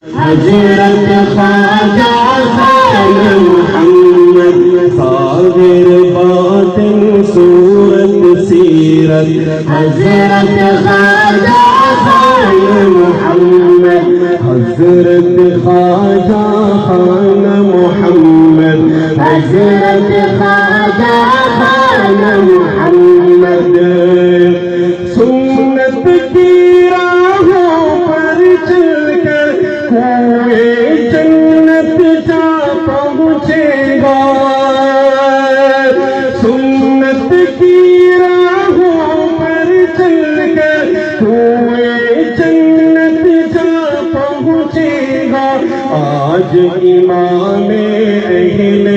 حضرت خواجہ خان محمد ظاہر باطن صورت سیرت حضرت خواجہ خان محمد حضرت خواجہ خان محمد حضرت خواجہ خان محمد سنت کی راہوں پر چل کر کوئے جنت جا پہنچے گا سنت کی راہوں پر چل کر کوئے جنت جا پہنچے گا آج امام اہل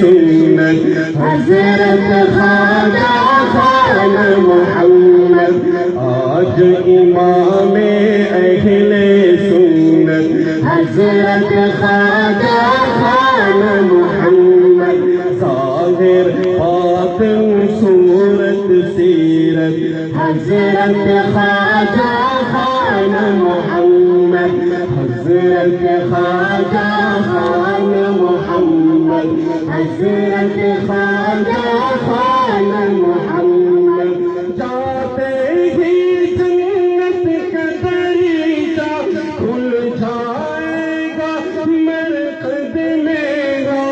سنت حضرت خواجہ خان محمد آج امام اہل سنت حضرت خواجہ خان محمد ظاہر باطن صورت سیرت حضرت خواجہ خان محمد حضرت خواجہ خان محمد حضرت خواجہ خان محمد جاتے ہی جنت کا دریچہ کھل جائے گا مرقد میرا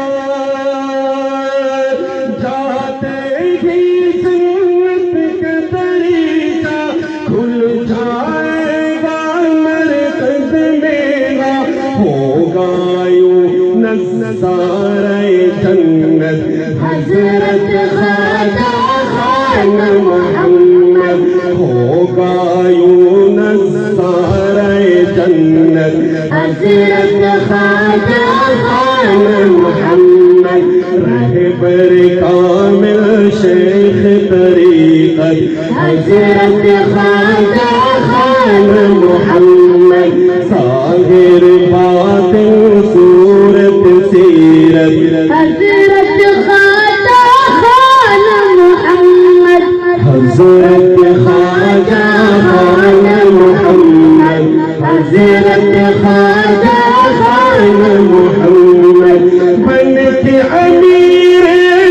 جاتے ہی جنت کا دریچہ کھل جائے گا مرقد میرا ہوگا یوں نظارہ جنت حضرت خواجہ خان محمد ہوگا یوں نظارہ جنت حضرت خواجہ خان محمد رہبر کامل شیخ طریقت حضرت خواجہ خان محمد ظاہر باطن صورت سیرت حضرت خواجہ خان محمد حضرت خواجہ خان محمد حضرت خواجہ خان محمد بن کے امیر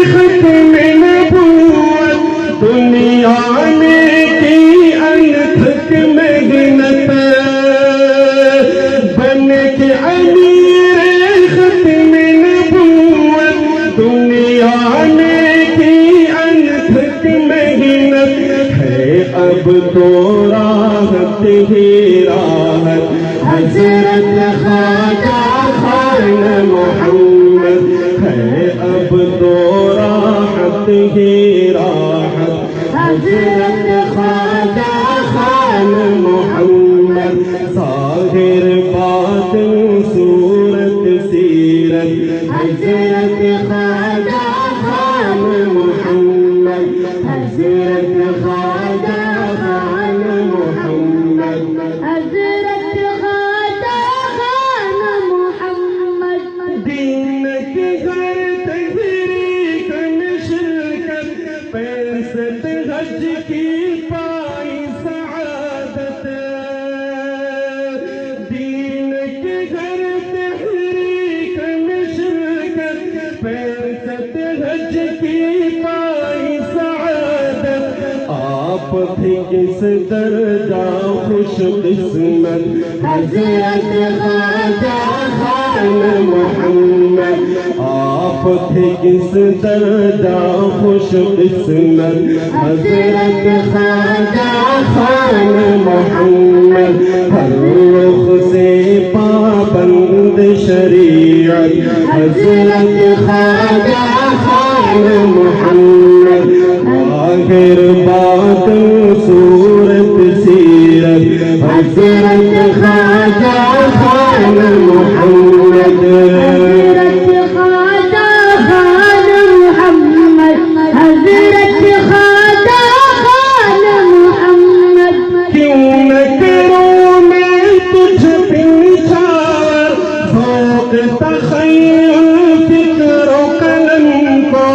ختم نبوت دنیا نے کی انتھک محنت بن کے امیر ختم نبوت دنیا نے کی انتھک محنت ہے اب تو راحت ہی راحت حضرت خواجہ خان محمد ہے اب تو راحت ہی راحت حضرت خواجہ خان محمد ظاہر باطن صورت سیرت حضرت خواجہ خان محمد حضرت خواجہ خان محمد حضرت خواجہ خان محمد دین کے گھر تحریک میں شرکت پینسٹھ حج کی پائی سعادت دین کے گھر تحریک میں شرکت پینسٹھ حج کی پائی سعادت آپ تھے کس درجہ خوش قسمت حضرت خواجہ خان محمد آپ تھے کس درجہ خوش قسمت حضرت خواجہ خان محمد ہر رخ سے پابند شریعت حضرت خواجہ خان محمد ظاہر باطن صورت سیرت حضرت خواجہ خان محمد حضرت خواجہ خان محمد حضرت خواجہ خان محمد کیوں نہ کروں میں تجھ پہ نچھاور ذوق تخیل فکر و قلم کو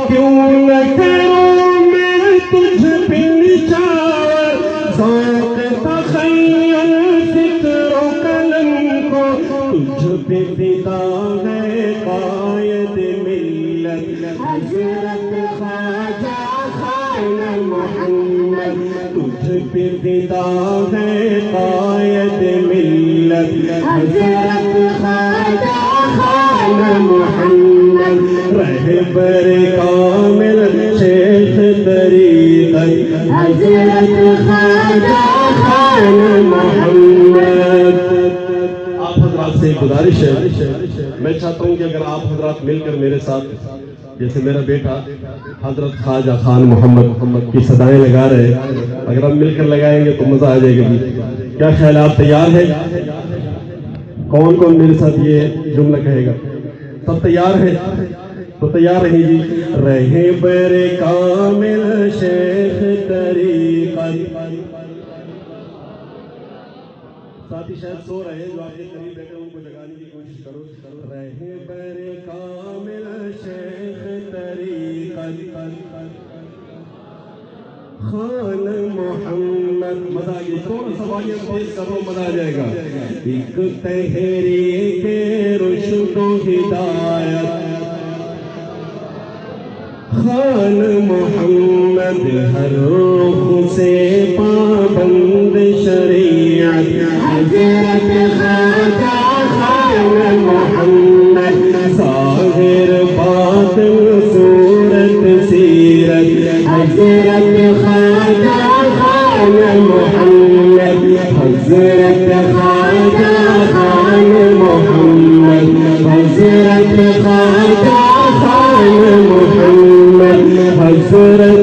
کیوں نہ کروں میں تجھ پہ نچھاور ذوق تخیل فکر و قلم پہ فدا ہے قائد ملت حضرت خواجہ خان محمد، تجھ پہ فدا ہے قائد ملت حضرت خواجہ خان محمد، رہبر کامل شیخ طریقت حضرت خواجہ خان محمد۔ آپ حضرات سے گزارش ہے، میں چاہتا ہوں کہ اگر آپ حضرات مل کر میرے ساتھ، جیسے میرا بیٹا حضرت خواجہ خان محمد کی صدائیں لگا رہے، اگر ہم مل کر لگائیں گے تو مزہ آ جائے گا۔ کیا خیال ہے؟ آپ تیار ہیں؟ کون کون میرے ساتھ یہ جملہ کہے گا؟ سب تیار ہیں؟ تو تیار رہیں جی۔ رہبر کامل شیخ طریقت، ساتھی شاید سو رہے ہیں، جو آپ کے قریب بیٹھے ان کو جگانے کی کوشش کرو۔ رہبر کامل شیخ طریقت خان محمد، مزہ آ گیا، تھوڑا سا واقعہ تیز کرو، مزہ آ جائے گا۔ ایک تحریک رشد و ہدایت خان محمد، ہر رخ سے پابند شریعت حضرت خواجہ خان محمد، ظاہر باطن صورت سیرت حضرت خواجہ خان محمد، حضرت خواجہ خان محمد، حضرت خواجہ خان محمد، حضرت